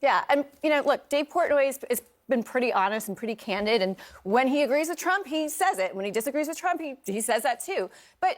Yeah, and look, Dave Portnoy has been pretty honest and pretty candid, and when he agrees with Trump, he says it. When he disagrees with Trump, he says that too. But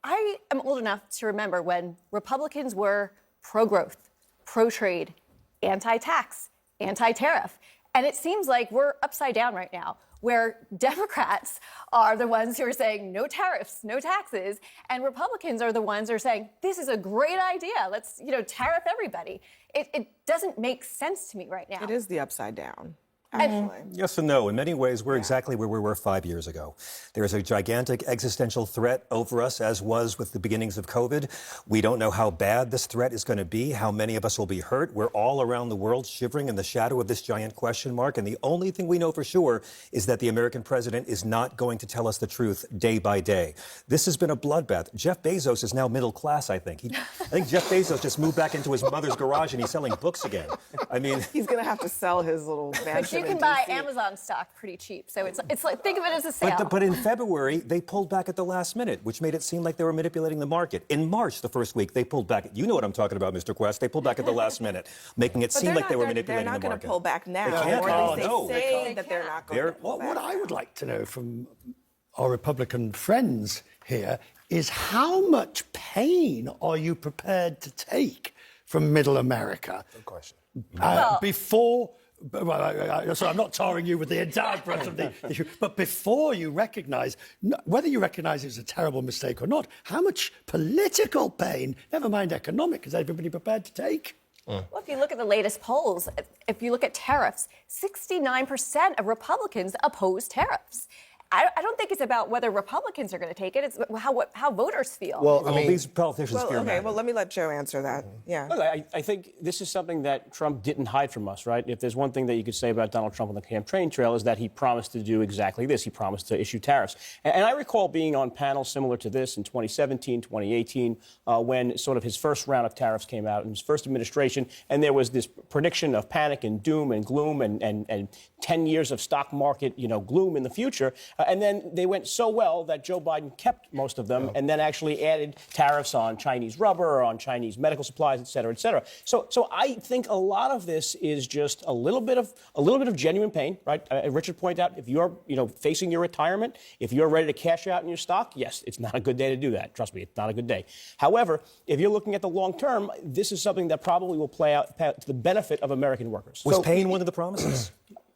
I am old enough to remember when Republicans were pro-growth, pro-trade, anti-tax, anti-tariff, and it seems like we're upside down right now, where Democrats are the ones who are saying no tariffs, no taxes, and Republicans are the ones who are saying this is a great idea. Let's, tariff everybody. It doesn't make sense to me right now. It is the upside down. Actually. Yes and no. In many ways, we're exactly where we were 5 years ago. There is a gigantic existential threat over us, as was with the beginnings of COVID. We don't know how bad this threat is going to be, how many of us will be hurt. We're all around the world shivering in the shadow of this giant question mark. And the only thing we know for sure is that the American president is not going to tell us the truth day by day. This has been a bloodbath. Jeff Bezos is now middle class, I think. I think Jeff Bezos just moved back into his mother's garage and he's selling books again. I mean, he's going to have to sell his little mansion. You can buy Amazon stock pretty cheap, so it's like, think of it as a sale. But in February, they pulled back at the last minute, which made it seem like they were manipulating the market. In March, the first week, they pulled back. You know what I'm talking about, Mr. Quest. They pulled back at the last minute, making it seem like they were manipulating the market. They're not going to pull back now. They can't. Or at least No, they say that they're not going to pull back. What I would like to know from our Republican friends here is how much pain are you prepared to take from Middle America? Good question. Before... So I'm not tarring you with the entire brunt of the issue, but before you recognise, whether you recognise it was a terrible mistake or not, how much political pain, never mind economic, is everybody prepared to take? Well, if you look at the latest polls, if you look at tariffs, 69% of Republicans oppose tariffs. I don't think it's about whether Republicans are going to take it. It's how voters feel. Well, I mean, these politicians fear okay, well, let me let Joe answer that. Yeah. Look, I think this is something that Trump didn't hide from us, right? If there's one thing that you could say about Donald Trump on the campaign trail is that he promised to do exactly this. He promised to issue tariffs. And I recall being on panels similar to this in 2017, 2018, when sort of his first round of tariffs came out in his first administration, and there was this prediction of panic and doom and gloom and 10 years of stock market, gloom in the future. And then they went so well that Joe Biden kept most of them and then actually added tariffs on Chinese rubber, on Chinese medical supplies, et cetera, et cetera. So I think a lot of this is just a little bit of genuine pain, right? Richard pointed out, if you're, facing your retirement, if you're ready to cash out in your stock, yes, it's not a good day to do that. Trust me, it's not a good day. However, if you're looking at the long term, this is something that probably will play out to the benefit of American workers. Was pain one of the promises?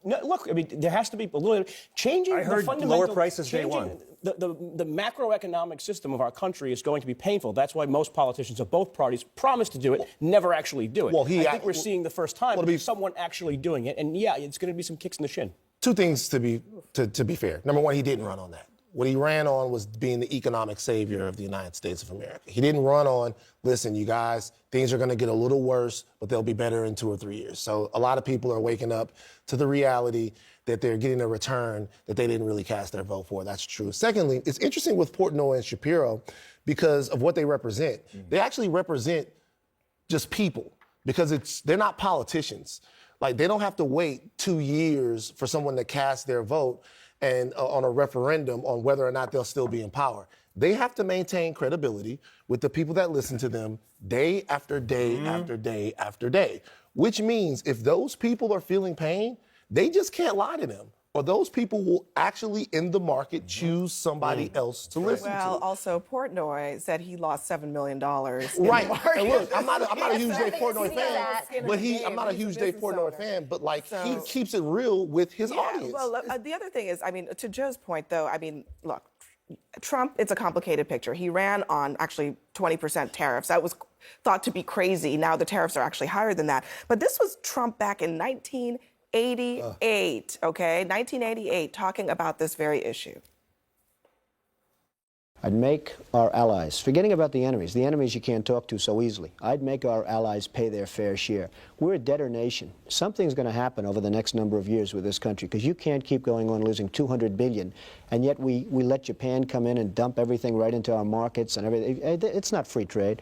No, look, I mean, there has to be a little changing. I heard the fundamental, lower prices day one. The macroeconomic system of our country is going to be painful. That's why most politicians of both parties promise to do it, never actually do it. Well, I think we're seeing the first time someone actually doing it, and yeah, it's going to be some kicks in the shin. Two things to be fair. Number one, he didn't run on that. What he ran on was being the economic savior of the United States of America. He didn't run on, listen, you guys, things are going to get a little worse, but they'll be better in 2 or 3 years. So a lot of people are waking up to the reality that they're getting a return that they didn't really cast their vote for. That's true. Secondly, it's interesting with Portnoy and Shapiro because of what they represent. They actually represent just people because they're not politicians. Like, they don't have to wait 2 years for someone to cast their vote and on a referendum on whether or not they'll still be in power. They have to maintain credibility with the people that listen to them day after day after day after day, which means if those people are feeling pain, they just can't lie to them. Or those people will actually, in the market, choose somebody else to listen to. Well, also, Portnoy said he lost $7 million. Right. And look, I'm not a huge Dave Portnoy fan, but I'm not a huge Dave Portnoy fan, but he keeps it real with his audience. Well, the other thing is, to Joe's point, though, look, Trump, it's a complicated picture. He ran on actually 20% tariffs. That was thought to be crazy. Now the tariffs are actually higher than that. But this was Trump back in 1988, okay? 1988, talking about this very issue. I'd make our allies, forgetting about the enemies you can't talk to so easily, I'd make our allies pay their fair share. We're a debtor nation. Something's going to happen over the next number of years with this country because you can't keep going on losing $200 billion, and yet we let Japan come in and dump everything right into our markets and everything. It's not free trade.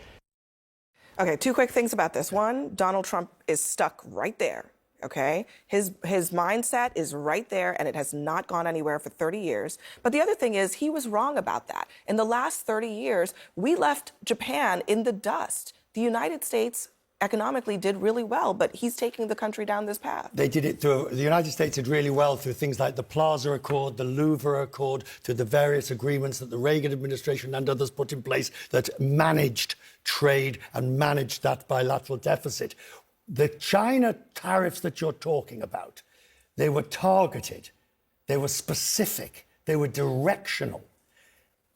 Okay, 2 quick things about this. One, Donald Trump is stuck right there. Okay, his mindset is right there, and it has not gone anywhere for 30 years. But the other thing is, he was wrong about that. In the last 30 years, we left Japan in the dust. The United States economically did really well, but he's taking the country down this path. They did it through, the United States did really well through things like the Plaza Accord, the Louvre Accord, through the various agreements that the Reagan administration and others put in place that managed trade and managed that bilateral deficit. The China tariffs that you're talking about, they were targeted, they were specific, they were directional.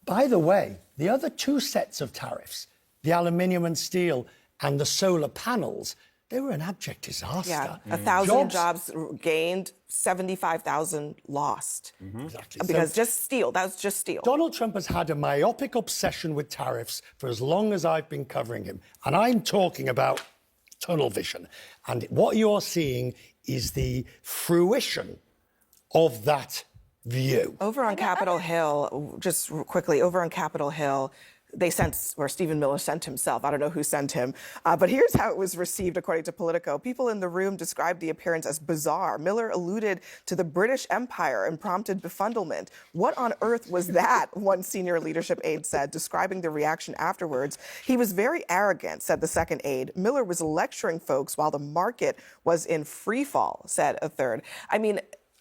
By the way, the other two sets of tariffs, the aluminium and steel and the solar panels, they were an abject disaster. Yeah, 1,000 jobs gained, 75,000 lost. Exactly. Because So just steel, that was just steel. Donald Trump has had a myopic obsession with tariffs for as long as I've been covering him. And I'm talking about tunnel vision. And what you're seeing is the fruition of that view. Over on Capitol Hill, just quickly, over on Capitol Hill, they sent, or Stephen Miller sent himself, I don't know who sent him, but here's how it was received according to Politico. People in the room described the appearance as bizarre. Miller alluded to the British Empire and prompted befuddlement. What on earth was that? One senior leadership aide said, describing the reaction afterwards. He was very arrogant, said the second aide. Miller was lecturing folks while the market was in free fall, said a third. I mean,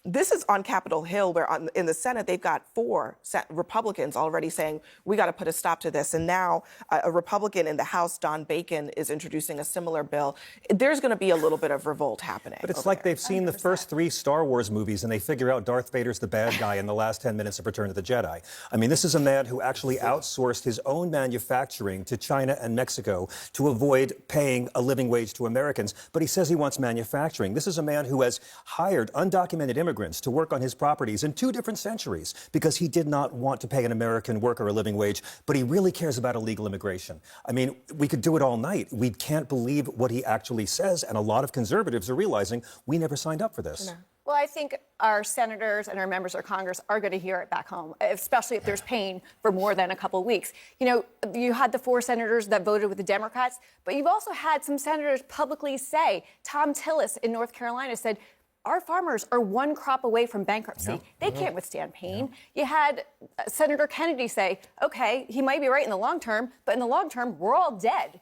this is on Capitol Hill, where in the Senate, they've got 4 Republicans already saying, we got to put a stop to this. And now a Republican in the House, Don Bacon, is introducing a similar bill. There's going to be a little bit of revolt happening. But it's like they've seen the first 3 Star Wars movies and they figure out Darth Vader's the bad guy in the last 10 minutes of Return of the Jedi. I mean, this is a man who actually outsourced his own manufacturing to China and Mexico to avoid paying a living wage to Americans. But he says he wants manufacturing. This is a man who has hired undocumented immigrants to work on his properties in 2 different centuries because he did not want to pay an American worker a living wage, but he really cares about illegal immigration. I mean, we could do it all night. We can't believe what he actually says, and a lot of conservatives are realizing we never signed up for this. No. Well, I think our senators and our members of Congress are going to hear it back home, especially if there's pain for more than a couple of weeks. You know, you had the 4 senators that voted with the Democrats, but you've also had some senators publicly say, Tom Tillis in North Carolina said, our farmers are 1 crop away from bankruptcy. Yep. They can't withstand pain. You had Senator Kennedy say, okay, he might be right in the long term, but in the long term, we're all dead.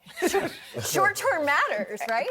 Short term matters, right?